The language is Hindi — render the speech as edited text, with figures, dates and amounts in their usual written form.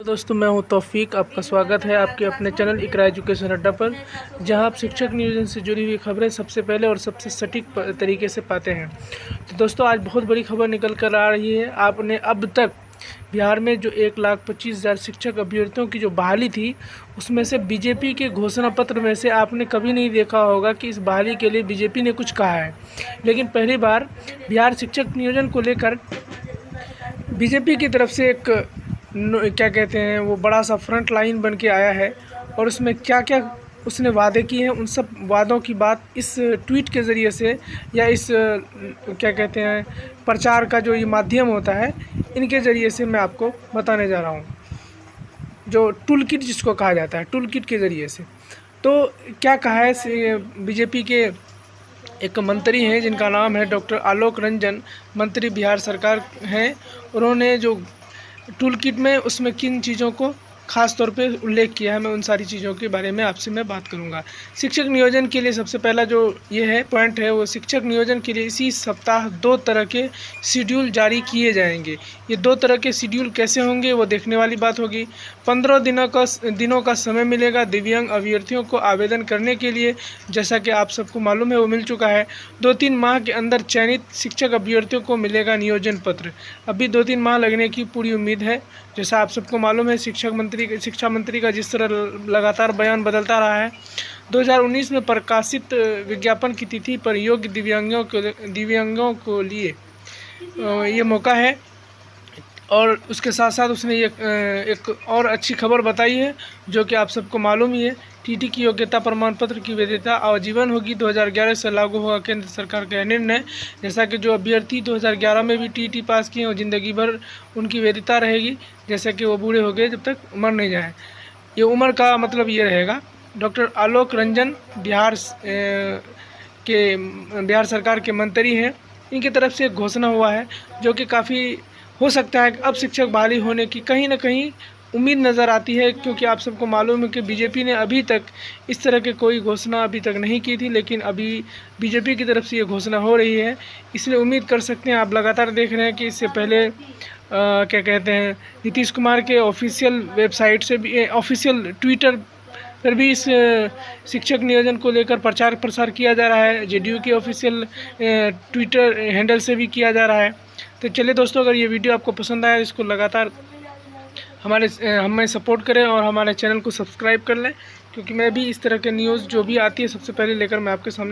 दोस्तों मैं हूं तौफीक। आपका स्वागत है आपके अपने चैनल इकरा एजुकेशन अड्डा पर, जहां आप शिक्षक नियोजन से जुड़ी हुई खबरें सबसे पहले और सबसे सटीक तरीके से पाते हैं। तो दोस्तों आज बहुत बड़ी खबर निकल कर आ रही है। आपने अब तक बिहार में जो 1,25,000 शिक्षक अभ्यर्थियों की जो बहाली थी, उसमें से बीजेपी के घोषणा पत्र में से आपने कभी नहीं देखा होगा कि इस बहाली के लिए बीजेपी ने कुछ कहा है। लेकिन पहली बार बिहार शिक्षक नियोजन को लेकर बीजेपी की तरफ से एक क्या कहते हैं वो बड़ा सा फ्रंट लाइन बन के आया है, और उसमें क्या क्या उसने वादे किए हैं उन सब वादों की बात इस ट्वीट के ज़रिए से या इस क्या कहते हैं प्रचार का जो ये माध्यम होता है, इनके ज़रिए से मैं आपको बताने जा रहा हूँ। जो टूल किट जिसको कहा जाता है, टूल किट के ज़रिए से। तो क्या कहा है बीजेपी के एक मंत्री हैं जिनका नाम है डॉक्टर आलोक रंजन, मंत्री बिहार सरकार हैं। उन्होंने जो टूल किट में उसमें किन चीज़ों को ख़ास तौर पे उल्लेख किया है, मैं उन सारी चीज़ों के बारे में आपसे मैं बात करूंगा। शिक्षक नियोजन के लिए सबसे पहला जो ये है पॉइंट है, वो शिक्षक नियोजन के लिए इसी सप्ताह 2 तरह के शेड्यूल जारी किए जाएंगे। ये 2 तरह के शेड्यूल कैसे होंगे वो देखने वाली बात होगी। 15 दिनों का समय मिलेगा दिव्यांग अभ्यर्थियों को आवेदन करने के लिए, जैसा कि आप सबको मालूम है वो मिल चुका है। 2-3 माह के अंदर चयनित शिक्षक अभ्यर्थियों को मिलेगा नियोजन पत्र। अभी 2-3 माह लगने की पूरी उम्मीद है। जैसा आप सबको मालूम है शिक्षा मंत्री का जिस तरह लगातार बयान बदलता रहा है, 2019 में प्रकाशित विज्ञापन की तिथि पर योग्य दिव्यांगों को लिए ये मौका है। और उसके साथ साथ उसने एक और अच्छी खबर बताई है जो कि आप सबको मालूम ही है। टीटी की योग्यता प्रमाण पत्र की वैधता आजीवन होगी। 2011 से लागू होगा केंद्र सरकार का निर्णय। जैसा कि जो अभ्यर्थी 2011 में भी टीटी पास किए और ज़िंदगी भर उनकी वैधता रहेगी, जैसे कि वो बूढ़े हो गए जब तक मर नहीं जाए। ये उम्र का मतलब ये रहेगा। डॉक्टर आलोक रंजन बिहार सरकार के मंत्री हैं। इनकी तरफ से एक घोषणा हुआ है जो कि काफ़ी हो सकता है कि अब शिक्षक बहाली होने की कहीं ना कहीं उम्मीद नज़र आती है, क्योंकि आप सबको मालूम है कि बीजेपी ने अभी तक इस तरह के कोई घोषणा अभी तक नहीं की थी, लेकिन अभी बीजेपी की तरफ से ये घोषणा हो रही है। इसलिए उम्मीद कर सकते हैं, आप लगातार देख रहे हैं कि इससे पहले क्या कहते हैं नीतीश कुमार के ऑफिशियल वेबसाइट से भी, ऑफिशियल ट्विटर पर भी इस शिक्षक नियोजन को लेकर प्रचार प्रसार किया जा रहा है। जेडीयू के ऑफिशियल ट्विटर हैंडल से भी किया जा रहा है। तो चलिए दोस्तों, अगर ये वीडियो आपको पसंद आया इसको लगातार हमें सपोर्ट करें और हमारे चैनल को सब्सक्राइब कर लें, क्योंकि मैं भी इस तरह के न्यूज़ जो भी आती है सबसे पहले लेकर मैं आपके सामने